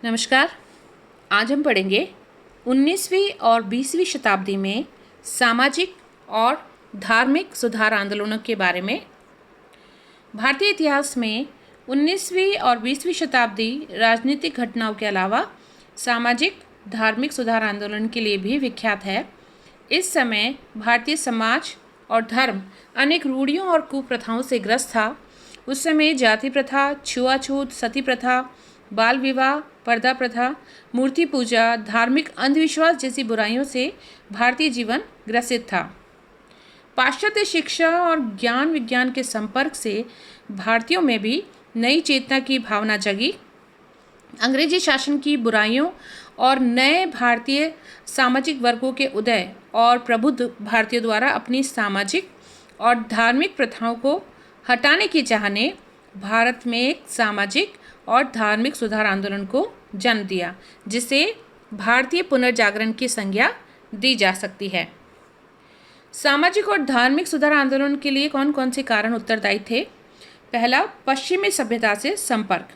नमस्कार। आज हम पढ़ेंगे 19वीं और 20वीं शताब्दी में सामाजिक और धार्मिक सुधार आंदोलनों के बारे में। भारतीय इतिहास में 19वीं और 20वीं शताब्दी राजनीतिक घटनाओं के अलावा सामाजिक धार्मिक सुधार आंदोलन के लिए भी विख्यात है। इस समय भारतीय समाज और धर्म अनेक रूढ़ियों और कुप्रथाओं से ग्रस्त था। उस समय जाति प्रथा, छुआछूत, सती प्रथा, बाल विवाह, पर्दा प्रथा, मूर्ति पूजा, धार्मिक अंधविश्वास जैसी बुराइयों से भारतीय जीवन ग्रसित था। पाश्चात्य शिक्षा और ज्ञान विज्ञान के संपर्क से भारतीयों में भी नई चेतना की भावना जगी। अंग्रेजी शासन की बुराइयों और नए भारतीय सामाजिक वर्गों के उदय और प्रबुद्ध भारतीयों द्वारा अपनी सामाजिक और धार्मिक प्रथाओं को हटाने की चाह ने भारत में एक सामाजिक और धार्मिक सुधार आंदोलन को जन्म दिया, जिसे भारतीय पुनर्जागरण की संज्ञा दी जा सकती है। सामाजिक और धार्मिक सुधार आंदोलन के लिए कौन कौन से कारण उत्तरदायी थे? पहला, पश्चिमी सभ्यता से संपर्क।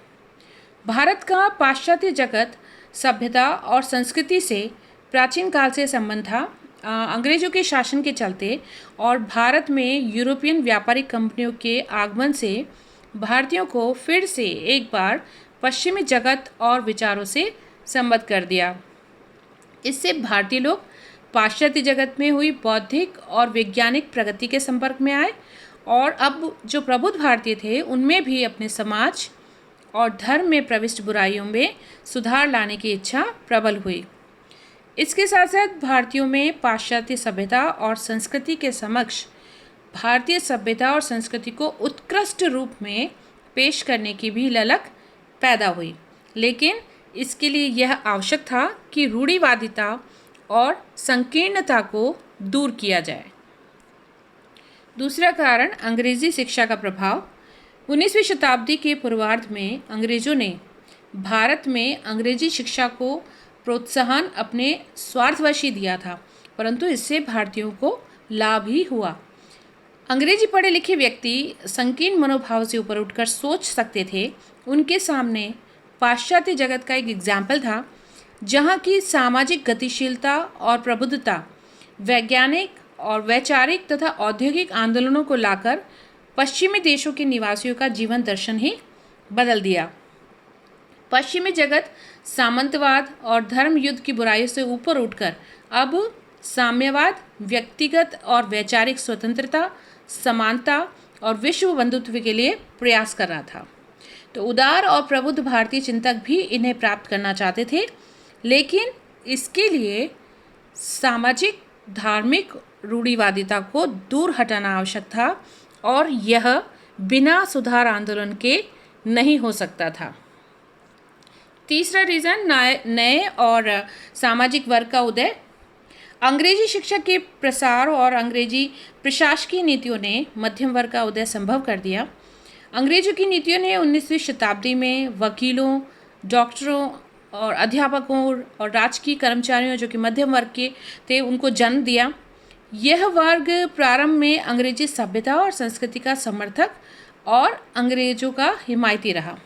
भारत का पाश्चात्य जगत सभ्यता और संस्कृति से प्राचीन काल से संबंध था। अंग्रेजों के शासन के चलते और भारत में यूरोपियन व्यापारिक कंपनियों के आगमन से भारतीयों को फिर से एक बार पश्चिमी जगत और विचारों से संबद्ध कर दिया। इससे भारतीय लोग पाश्चात्य जगत में हुई बौद्धिक और वैज्ञानिक प्रगति के संपर्क में आए और अब जो प्रबुद्ध भारतीय थे उनमें भी अपने समाज और धर्म में प्रविष्ट बुराइयों में सुधार लाने की इच्छा प्रबल हुई। इसके साथ साथ भारतीयों में पाश्चात्य सभ्यता और संस्कृति के समक्ष भारतीय सभ्यता और संस्कृति को उत्कृष्ट रूप में पेश करने की भी ललक पैदा हुई, लेकिन इसके लिए यह आवश्यक था कि रूढ़िवादिता और संकीर्णता को दूर किया जाए। दूसरा कारण, अंग्रेजी शिक्षा का प्रभाव। 19वीं शताब्दी के पूर्वार्ध में अंग्रेजों ने भारत में अंग्रेजी शिक्षा को प्रोत्साहन अपने स्वार्थवश ही दिया था, परंतु इससे भारतीयों को लाभ ही हुआ। अंग्रेजी पढ़े लिखे व्यक्ति संकीर्ण मनोभाव से ऊपर उठकर सोच सकते थे। उनके सामने पाश्चात्य जगत का एक एग्जाम्पल था, जहाँ की सामाजिक गतिशीलता और प्रबुद्धता वैज्ञानिक और वैचारिक तथा औद्योगिक आंदोलनों को लाकर पश्चिमी देशों के निवासियों का जीवन दर्शन ही बदल दिया। पश्चिमी जगत सामंतवाद और धर्म युद्ध की बुराइयों से ऊपर उठकर अब साम्यवाद, व्यक्तिगत और वैचारिक स्वतंत्रता, समानता और विश्व बंधुत्व के लिए प्रयास कर रहा था। तो उदार और प्रबुद्ध भारतीय चिंतक भी इन्हें प्राप्त करना चाहते थे, लेकिन इसके लिए सामाजिक धार्मिक रूढ़िवादिता को दूर हटाना आवश्यक था और यह बिना सुधार आंदोलन के नहीं हो सकता था। तीसरा रीज़न, नए और सामाजिक वर्ग का उदय। अंग्रेजी शिक्षा के प्रसार और अंग्रेजी प्रशासकीय नीतियों ने मध्यम वर्ग का उदय संभव कर दिया। अंग्रेजों की नीतियों ने 19वीं शताब्दी में वकीलों, डॉक्टरों और अध्यापकों और राजकीय कर्मचारियों जो कि मध्यम वर्ग के थे उनको जन्म दिया। यह वर्ग प्रारंभ में अंग्रेजी सभ्यता और संस्कृति का समर्थक और अंग्रेजों का हिमायती रहा।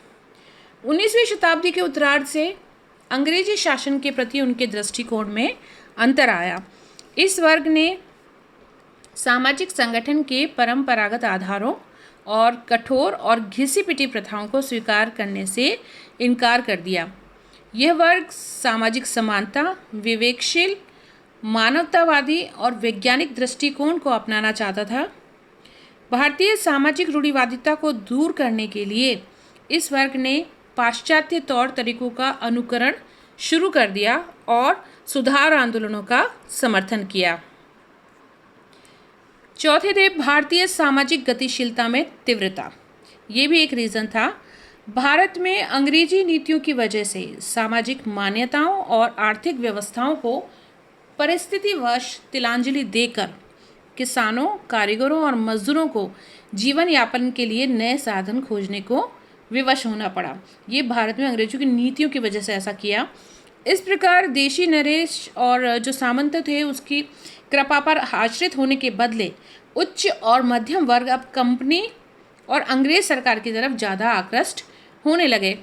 19वीं शताब्दी के उत्तरार्ध से अंग्रेजी शासन के प्रति उनके दृष्टिकोण में अंतर आया। इस वर्ग ने सामाजिक संगठन के परंपरागत आधारों और कठोर और घिसी पिटी प्रथाओं को स्वीकार करने से इनकार कर दिया। यह वर्ग सामाजिक समानता, विवेकशील, मानवतावादी और वैज्ञानिक दृष्टिकोण को अपनाना चाहता था। भारतीय सामाजिक रूढ़िवादिता को दूर करने के लिए इस वर्ग ने पाश्चात्य तौर तरीकों का अनुकरण शुरू कर दिया और सुधार आंदोलनों का समर्थन किया। चौथे थे भारतीय सामाजिक गतिशीलता में तीव्रता। ये भी एक रीज़न था। भारत में अंग्रेजी नीतियों की वजह से सामाजिक मान्यताओं और आर्थिक व्यवस्थाओं को परिस्थितिवश तिलांजलि देकर किसानों, कारीगरों और मजदूरों को जीवन यापन के लिए नए साधन खोजने को विवश होना पड़ा। ये भारत में अंग्रेजों की नीतियों की वजह से ऐसा किया। इस प्रकार देशी नरेश और जो सामंत थे उसकी कृपा पर आश्रित होने के बदले उच्च और मध्यम वर्ग अब कंपनी और अंग्रेज सरकार की तरफ ज़्यादा आकृष्ट होने लगे।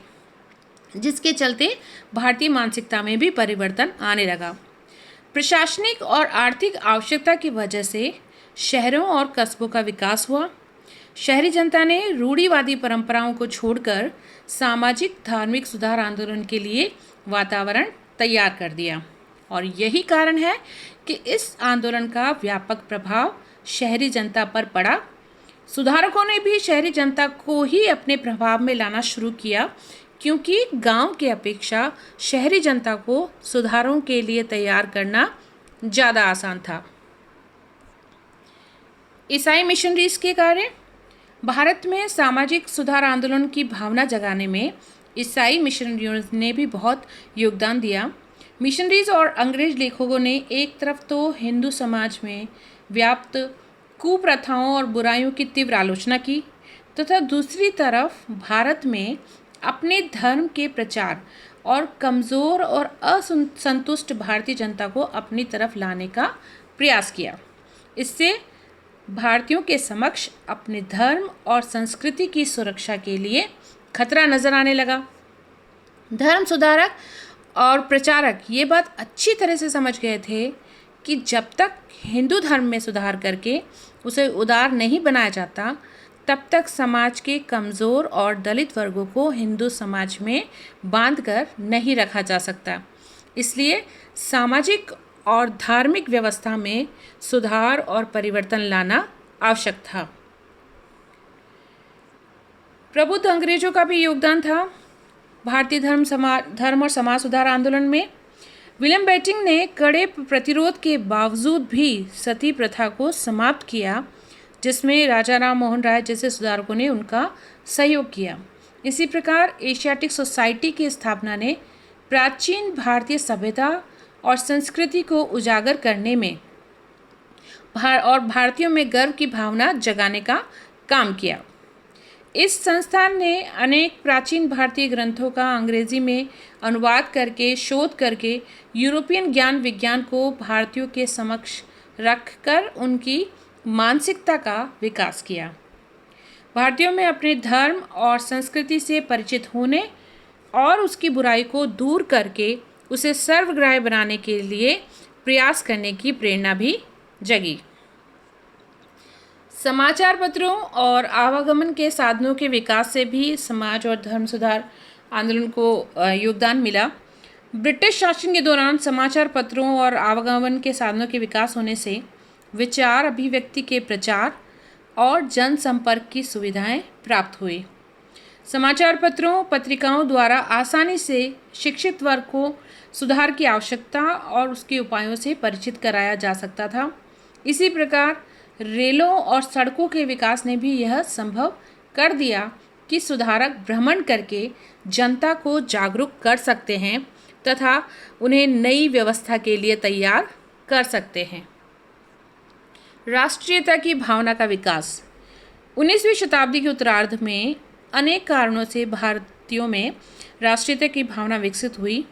जिसके चलते भारतीय मानसिकता में भी परिवर्तन आने लगा। प्रशासनिक और आर्थिक आवश्यकता की वजह से शहरों और कस्बों का विकास हुआ। शहरी जनता ने रूढ़िवादी परंपराओं को छोड़कर सामाजिक धार्मिक सुधार आंदोलन के लिए वातावरण तैयार कर दिया और यही कारण है कि इस आंदोलन का व्यापक प्रभाव शहरी जनता पर पड़ा। सुधारकों ने भी शहरी जनता को ही अपने प्रभाव में लाना शुरू किया क्योंकि गांव के अपेक्षा शहरी जनता को सुधारों के लिए तैयार करना ज़्यादा आसान था। ईसाई मिशनरीज के कार्य। भारत में सामाजिक सुधार आंदोलन की भावना जगाने में ईसाई मिशनरियों ने भी बहुत योगदान दिया। मिशनरीज और अंग्रेज लेखकों ने एक तरफ तो हिंदू समाज में व्याप्त कुप्रथाओं और बुराइयों की तीव्र आलोचना की तथा दूसरी तरफ भारत में अपने धर्म के प्रचार और कमज़ोर और असंतुष्ट भारतीय जनता को अपनी तरफ लाने का प्रयास किया। इससे भारतीयों के समक्ष अपने धर्म और संस्कृति की सुरक्षा के लिए खतरा नजर आने लगा। धर्म सुधारक और प्रचारक ये बात अच्छी तरह से समझ गए थे कि जब तक हिंदू धर्म में सुधार करके उसे उदार नहीं बनाया जाता तब तक समाज के कमज़ोर और दलित वर्गों को हिंदू समाज में बांधकर नहीं रखा जा सकता। इसलिए सामाजिक और धार्मिक व्यवस्था में सुधार और परिवर्तन लाना आवश्यक था। प्रबुद्ध अंग्रेजों का भी योगदान था भारतीय धर्म और समाज सुधार आंदोलन में। विलियम बेंटिंक ने कड़े प्रतिरोध के बावजूद भी सती प्रथा को समाप्त किया, जिसमें राजा राम मोहन राय जैसे सुधारकों ने उनका सहयोग किया। इसी प्रकार एशियाटिक सोसाइटी की स्थापना ने प्राचीन भारतीय सभ्यता और संस्कृति को उजागर करने में और भारतीयों में गर्व की भावना जगाने का काम किया। इस संस्थान ने अनेक प्राचीन भारतीय ग्रंथों का अंग्रेजी में अनुवाद करके शोध करके यूरोपियन ज्ञान विज्ञान को भारतीयों के समक्ष रखकर उनकी मानसिकता का विकास किया। भारतीयों में अपने धर्म और संस्कृति से परिचित होने और उसकी बुराई को दूर करके उसे सर्वग्राह्य बनाने के लिए प्रयास करने की प्रेरणा भी जगी। समाचार पत्रों और आवागमन के साधनों के विकास से भी समाज और धर्म सुधार आंदोलन को योगदान मिला। ब्रिटिश शासन के दौरान समाचार पत्रों और आवागमन के साधनों के विकास होने से विचार अभिव्यक्ति के प्रचार और जनसंपर्क की सुविधाएं प्राप्त हुई। समाचार पत्रों पत्रिकाओं द्वारा आसानी से शिक्षित वर्ग को सुधार की आवश्यकता और उसके उपायों से परिचित कराया जा सकता था। इसी प्रकार रेलों और सड़कों के विकास ने भी यह संभव कर दिया कि सुधारक भ्रमण करके जनता को जागरूक कर सकते हैं तथा उन्हें नई व्यवस्था के लिए तैयार कर सकते हैं। राष्ट्रीयता की भावना का विकास। 19वीं शताब्दी के उत्तरार्ध में अनेक कारणों से भारतीयों में राष्ट्रीयता की भावना विकसित हुई।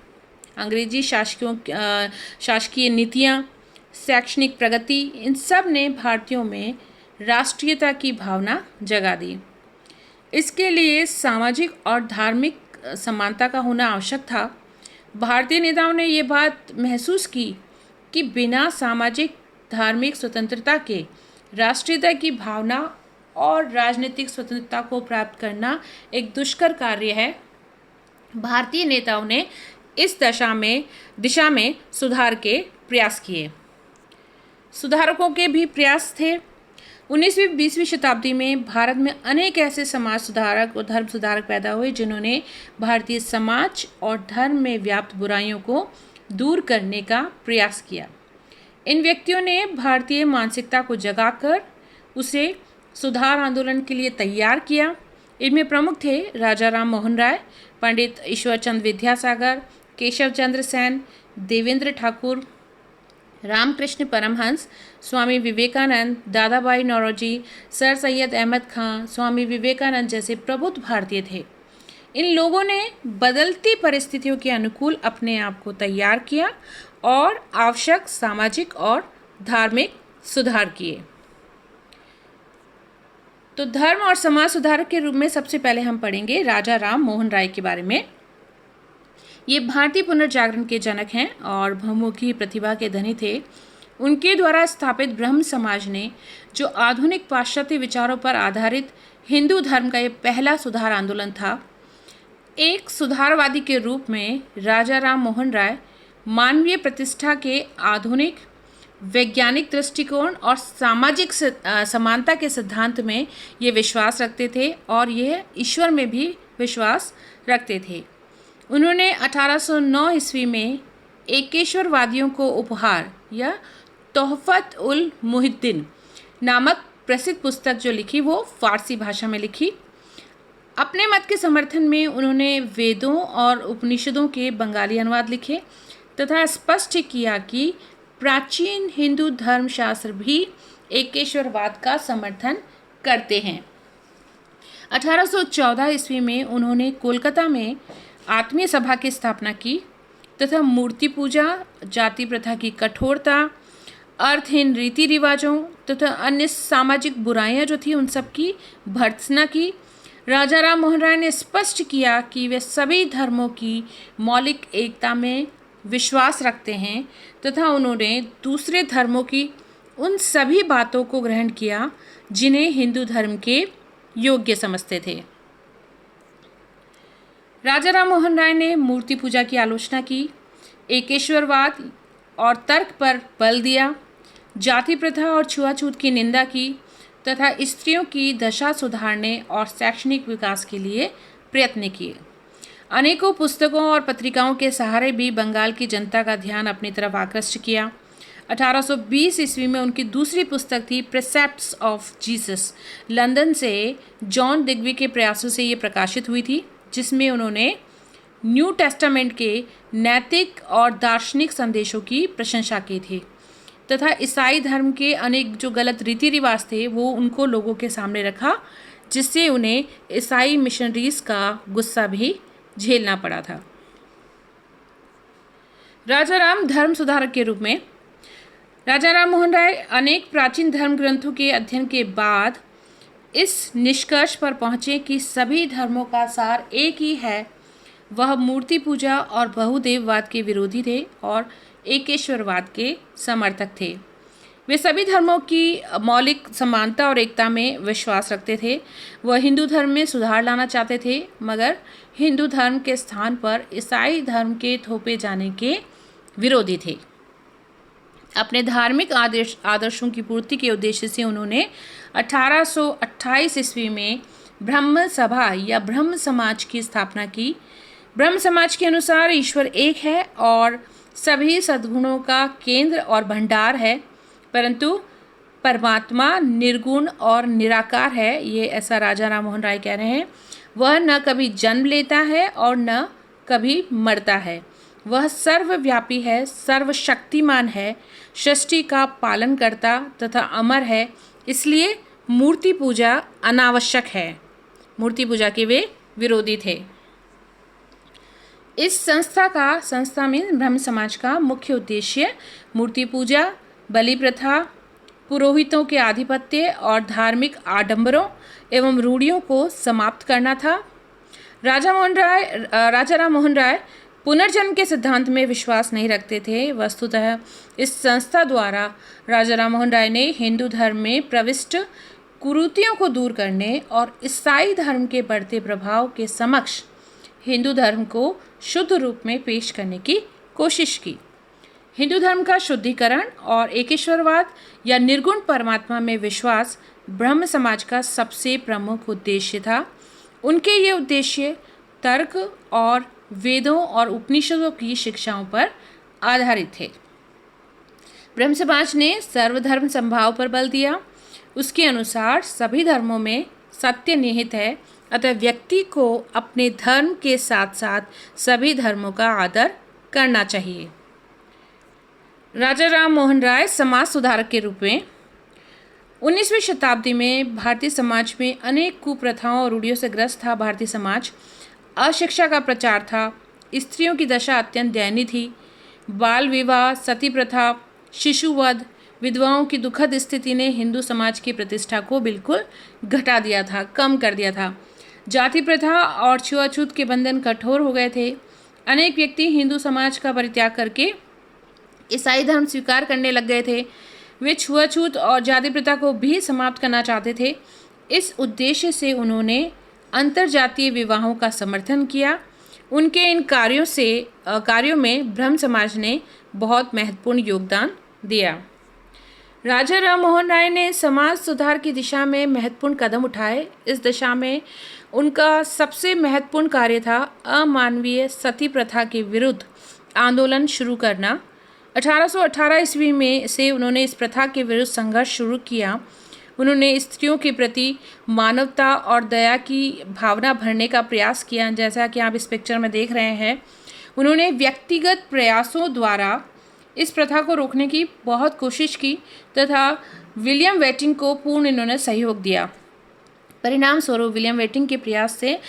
अंग्रेजी शासकीय नीतियाँ, शैक्षणिक प्रगति, इन सब ने भारतीयों में राष्ट्रीयता की भावना जगा दी। इसके लिए सामाजिक और धार्मिक समानता का होना आवश्यक था। भारतीय नेताओं ने ये बात महसूस की कि बिना सामाजिक धार्मिक स्वतंत्रता के राष्ट्रीयता की भावना और राजनीतिक स्वतंत्रता को प्राप्त करना एक दुष्कर कार्य है। भारतीय नेताओं ने इस दिशा में सुधार के प्रयास किए। सुधारकों के भी प्रयास थे। 19वीं-20वीं शताब्दी में भारत में अनेक ऐसे समाज सुधारक और धर्म सुधारक पैदा हुए जिन्होंने भारतीय समाज और धर्म में व्याप्त बुराइयों को दूर करने का प्रयास किया। इन व्यक्तियों ने भारतीय मानसिकता को जगाकर उसे सुधार आंदोलन के लिए तैयार किया। इनमें प्रमुख थे राजा राम मोहन राय, पंडित ईश्वरचंद विद्यासागर, केशव चंद्र सेन, देवेंद्र ठाकुर, रामकृष्ण परमहंस, स्वामी विवेकानंद, दादाभाई नौरोजी, सर सैयद अहमद खां, स्वामी विवेकानंद जैसे प्रबुद्ध भारतीय थे। इन लोगों ने बदलती परिस्थितियों के अनुकूल अपने आप को तैयार किया और आवश्यक सामाजिक और धार्मिक सुधार किए। तो धर्म और समाज सुधारक के रूप में सबसे पहले हम पढ़ेंगे राजा राम मोहन राय के बारे में। ये भारतीय पुनर्जागरण के जनक हैं और बहुमुखी प्रतिभा के धनी थे। उनके द्वारा स्थापित ब्रह्म समाज ने जो आधुनिक पाश्चात्य विचारों पर आधारित हिंदू धर्म का ये पहला सुधार आंदोलन था। एक सुधारवादी के रूप में राजा राम मोहन राय मानवीय प्रतिष्ठा के आधुनिक वैज्ञानिक दृष्टिकोण और सामाजिक समानता के सिद्धांत में ये विश्वास रखते थे और यह ईश्वर में भी विश्वास रखते थे। उन्होंने 1809 ईस्वी में एकेश्वरवादियों को उपहार या तोहफत उल मुहिद्दीन नामक प्रसिद्ध पुस्तक जो लिखी वो फारसी भाषा में लिखी। अपने मत के समर्थन में उन्होंने वेदों और उपनिषदों के बंगाली अनुवाद लिखे तथा स्पष्ट किया कि प्राचीन हिंदू धर्मशास्त्र भी एकेश्वरवाद का समर्थन करते हैं। 1814 ईस्वी में उन्होंने कोलकाता में आत्मीय सभा की स्थापना की तथा मूर्ति पूजा, जाति प्रथा की कठोरता, अर्थहीन रीति रिवाजों तथा अन्य सामाजिक बुराइयां जो थी उन सब की भर्त्सना की। राजा राम मोहन राय ने स्पष्ट किया कि वे सभी धर्मों की मौलिक एकता में विश्वास रखते हैं तथा उन्होंने दूसरे धर्मों की उन सभी बातों को ग्रहण किया जिन्हें हिंदू धर्म के योग्य समझते थे। राजा राम मोहन राय ने मूर्ति पूजा की आलोचना की, एकेश्वरवाद और तर्क पर बल दिया, जाति प्रथा और छुआछूत की निंदा की तथा स्त्रियों की दशा सुधारने और शैक्षणिक विकास के लिए प्रयत्न किए। अनेकों पुस्तकों और पत्रिकाओं के सहारे भी बंगाल की जनता का ध्यान अपनी तरफ आकृष्ट किया। 1820 ईस्वी में उनकी दूसरी पुस्तक थी प्रिसेप्ट्स ऑफ जीसस, लंदन से जॉन दिग्वी के प्रयासों से ये प्रकाशित हुई थी, जिसमें उन्होंने न्यू टेस्टामेंट के नैतिक और दार्शनिक संदेशों की प्रशंसा की थी तथा ईसाई धर्म के अनेक जो गलत रीति रिवाज थे वो उनको लोगों के सामने रखा, जिससे उन्हें ईसाई मिशनरीज का गुस्सा भी झेलना पड़ा था। राजा राम धर्म सुधारक के रूप में राजा राम मोहन राय अनेक प्राचीन धर्म ग्रंथों के अध्ययन के बाद इस निष्कर्ष पर पहुँचे कि सभी धर्मों का सार एक ही है। वह मूर्ति पूजा और बहुदेववाद के विरोधी थे और एकेश्वरवाद के समर्थक थे। वे सभी धर्मों की मौलिक समानता और एकता में विश्वास रखते थे। वह हिंदू धर्म में सुधार लाना चाहते थे, मगर हिंदू धर्म के स्थान पर ईसाई धर्म के थोपे जाने के विरोधी थे। अपने धार्मिक आदर्शों की पूर्ति के उद्देश्य से उन्होंने 1828 ईस्वी में ब्रह्म सभा या ब्रह्म समाज की स्थापना की। ब्रह्म समाज के अनुसार ईश्वर एक है और सभी सद्गुणों का केंद्र और भंडार है, परंतु परमात्मा निर्गुण और निराकार है। ये ऐसा राजा राम मोहन राय कह रहे हैं। वह न कभी जन्म लेता है और न कभी मरता है। वह सर्वव्यापी है, सर्वशक्तिमान है, सृष्टि का पालन करता तथा अमर है। इसलिए मूर्ति पूजा अनावश्यक है। मूर्ति पूजा के वे विरोधी थे। इस संस्था में ब्रह्म समाज का मुख्य उद्देश्य मूर्ति पूजा, बलि प्रथा, पुरोहितों के आधिपत्य और धार्मिक आडंबरों एवं रूढ़ियों को समाप्त करना था। राजा राम मोहन राय पुनर्जन्म के सिद्धांत में विश्वास नहीं रखते थे। वस्तुतः इस संस्था द्वारा राजा राम मोहन राय ने हिंदू धर्म में प्रविष्ट कुरीतियों को दूर करने और ईसाई धर्म के बढ़ते प्रभाव के समक्ष हिंदू धर्म को शुद्ध रूप में पेश करने की कोशिश की। हिंदू धर्म का शुद्धिकरण और एकेश्वरवाद या निर्गुण परमात्मा में विश्वास ब्रह्म समाज का सबसे प्रमुख उद्देश्य था। उनके ये उद्देश्य तर्क और वेदों और उपनिषदों की शिक्षाओं पर आधारित थे। ब्रह्म समाज ने सर्वधर्म समभाव पर बल दिया। उसके अनुसार सभी धर्मों में सत्य निहित है, अतः व्यक्ति को अपने धर्म के साथ साथ सभी धर्मों का आदर करना चाहिए। राजा राम मोहन राय समाज सुधारक के रूप में 19वीं शताब्दी में भारतीय समाज में अनेक कुप्रथाओं और रूढ़ियों से ग्रस्त था। भारतीय समाज अशिक्षा का प्रचार था। स्त्रियों की दशा अत्यंत दयनीय थी। बाल विवाह, सती प्रथा, शिशुवध, विधवाओं की दुखद स्थिति ने हिंदू समाज की प्रतिष्ठा को बिल्कुल घटा दिया था, कम कर दिया था। जाति प्रथा और छुआछूत के बंधन कठोर हो गए थे। अनेक व्यक्ति हिंदू समाज का परित्याग करके ईसाई धर्म स्वीकार करने लग गए थे। वे छुआछूत और जाति प्रथा को भी समाप्त करना चाहते थे। इस उद्देश्य से उन्होंने अंतरजातीय विवाहों का समर्थन किया। उनके इन कार्यों में ब्रह्म समाज ने बहुत महत्वपूर्ण योगदान दिया। राजा राम मोहन राय ने समाज सुधार की दिशा में महत्वपूर्ण कदम उठाए। इस दिशा में उनका सबसे महत्वपूर्ण कार्य था अमानवीय सती प्रथा के विरुद्ध आंदोलन शुरू करना। 1818 ईस्वी में से उन्होंने इस प्रथा के विरुद्ध संघर्ष शुरू किया। उन्होंने स्त्रियों के प्रति मानवता और दया की भावना भरने का प्रयास किया, जैसा कि आप इस पिक्चर में देख रहे हैं। उन्होंने व्यक्तिगत प्रयासों द्वारा इस प्रथा को रोकने की बहुत कोशिश की तथा विलियम वेटिंग को पूर्ण इन्होंने सहयोग दिया। परिणाम स्वरूप विलियम वेटिंग के प्रयास से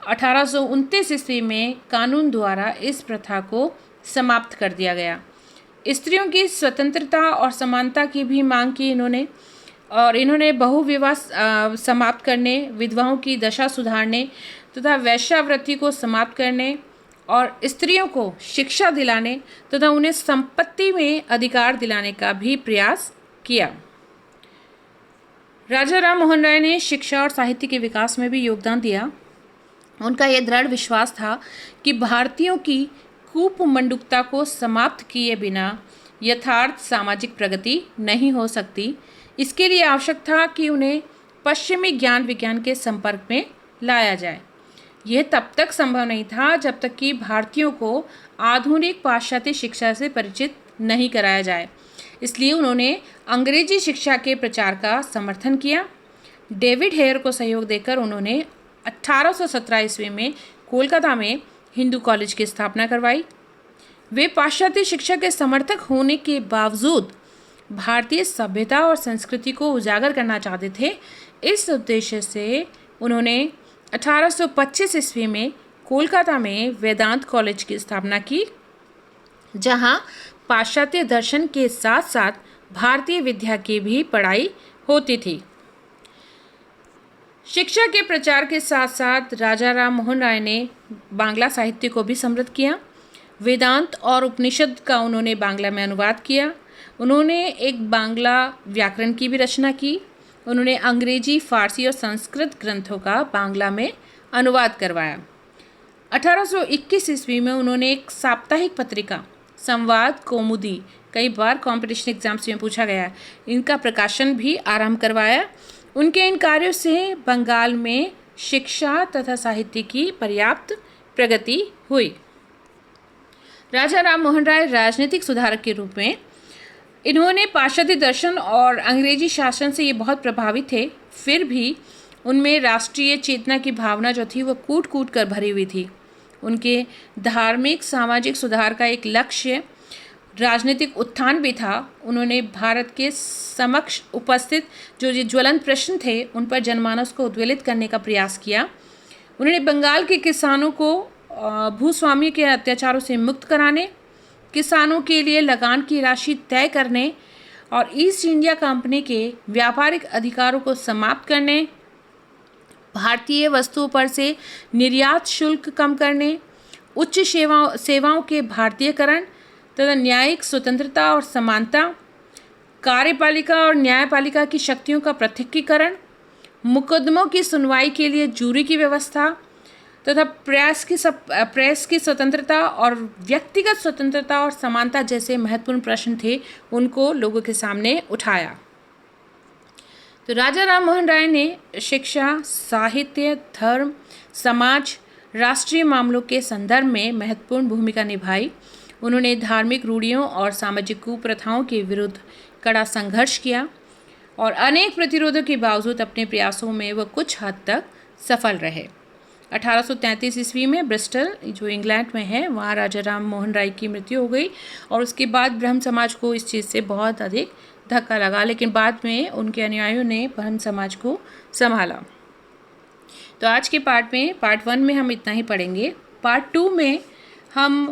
1829 ईस्वी में कानून द्वारा इस प्रथा को समाप्त कर दिया गया। स्त्रियों की स्वतंत्रता और समानता की भी मांग की इन्होंने बहुविवाह समाप्त करने, विधवाओं की दशा सुधारने तथा वेश्यावृत्ति को समाप्त करने और स्त्रियों को शिक्षा दिलाने तथा उन्हें संपत्ति में अधिकार दिलाने का भी प्रयास किया। राजा राम मोहन राय ने शिक्षा और साहित्य के विकास में भी योगदान दिया। उनका यह दृढ़ विश्वास था कि भारतीयों की कूपमंडूकता को समाप्त किए बिना यथार्थ सामाजिक प्रगति नहीं हो सकती। इसके लिए आवश्यक था कि उन्हें पश्चिमी ज्ञान विज्ञान के संपर्क में लाया जाए। यह तब तक संभव नहीं था जब तक कि भारतीयों को आधुनिक पाश्चात्य शिक्षा से परिचित नहीं कराया जाए। इसलिए उन्होंने अंग्रेजी शिक्षा के प्रचार का समर्थन किया। डेविड हेयर को सहयोग देकर उन्होंने 1817 ईस्वी में कोलकाता में हिंदू कॉलेज की स्थापना करवाई। वे पाश्चात्य शिक्षा के समर्थक होने के बावजूद भारतीय सभ्यता और संस्कृति को उजागर करना चाहते थे। इस उद्देश्य से उन्होंने 1825 ईस्वी में कोलकाता में वेदांत कॉलेज की स्थापना की, जहां पाश्चात्य दर्शन के साथ साथ भारतीय विद्या की भी पढ़ाई होती थी। शिक्षा के प्रचार के साथ साथ राजा राम मोहन राय ने बांग्ला साहित्य को भी समृद्ध किया। वेदांत और उपनिषद का उन्होंने बांग्ला में अनुवाद किया। उन्होंने एक बांग्ला व्याकरण की भी रचना की। उन्होंने अंग्रेजी, फारसी और संस्कृत ग्रंथों का बांग्ला में अनुवाद करवाया। 1821 ईस्वी में उन्होंने एक साप्ताहिक पत्रिका संवाद कौमुदी, कई बार कॉम्पिटिशन एग्जाम्स में पूछा गया, इनका प्रकाशन भी आरंभ करवाया। उनके इन कार्यों से बंगाल में शिक्षा तथा साहित्य की पर्याप्त प्रगति हुई। राजा राम मोहन राय राजनीतिक सुधारक के रूप में इन्होंने पाश्चात्य दर्शन और अंग्रेजी शासन से ये बहुत प्रभावित थे। फिर भी उनमें राष्ट्रीय चेतना की भावना जो थी वो कूट कूट कर भरी हुई थी। उनके धार्मिक सामाजिक सुधार का एक लक्ष्य राजनीतिक उत्थान भी था। उन्होंने भारत के समक्ष उपस्थित जो ज्वलंत प्रश्न थे उन पर जनमानस को उद्वेलित करने का प्रयास किया। उन्होंने बंगाल के किसानों को भूस्वामी के अत्याचारों से मुक्त कराने, किसानों के लिए लगान की राशि तय करने और ईस्ट इंडिया कंपनी के व्यापारिक अधिकारों को समाप्त करने, भारतीय वस्तुओं पर से निर्यात शुल्क कम करने, उच्च सेवाओं के भारतीयकरण तथा न्यायिक स्वतंत्रता और समानता, कार्यपालिका और न्यायपालिका की शक्तियों का पृथक्कीकरण, मुकदमों की सुनवाई के लिए जूरी की व्यवस्था तथा प्रेस की स्वतंत्रता और व्यक्तिगत स्वतंत्रता और समानता जैसे महत्वपूर्ण प्रश्न थे, उनको लोगों के सामने उठाया। तो राजा राम मोहन राय ने शिक्षा, साहित्य, धर्म, समाज, राष्ट्रीय मामलों के संदर्भ में महत्वपूर्ण भूमिका निभाई। उन्होंने धार्मिक रूढ़ियों और सामाजिक कुप्रथाओं के विरुद्ध कड़ा संघर्ष किया और अनेक प्रतिरोधों के बावजूद अपने प्रयासों में वह कुछ हद तक सफल रहे। 1833 ईस्वी में ब्रिस्टल, जो इंग्लैंड में है, वहाँ राजा राम मोहन राय की मृत्यु हो गई और उसके बाद ब्रह्म समाज को इस चीज़ से बहुत अधिक धक्का लगा, लेकिन बाद में उनके अनुयायियों ने ब्रह्म समाज को संभाला। तो आज के पार्ट 1 में हम इतना ही पढ़ेंगे। पार्ट 2 में हम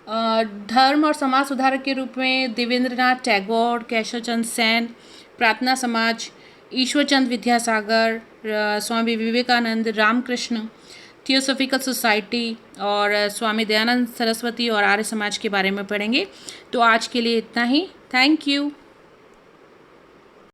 धर्म और समाज सुधारक के रूप में देवेंद्रनाथ टैगोर, केशव चंद्र सेन, प्रार्थना समाज, ईश्वर चंद्र विद्यासागर, स्वामी विवेकानंद, रामकृष्ण थियोसॉफिकल सोसाइटी और स्वामी दयानंद सरस्वती और आर्य समाज के बारे में पढ़ेंगे। तो आज के लिए इतना ही। Thank you.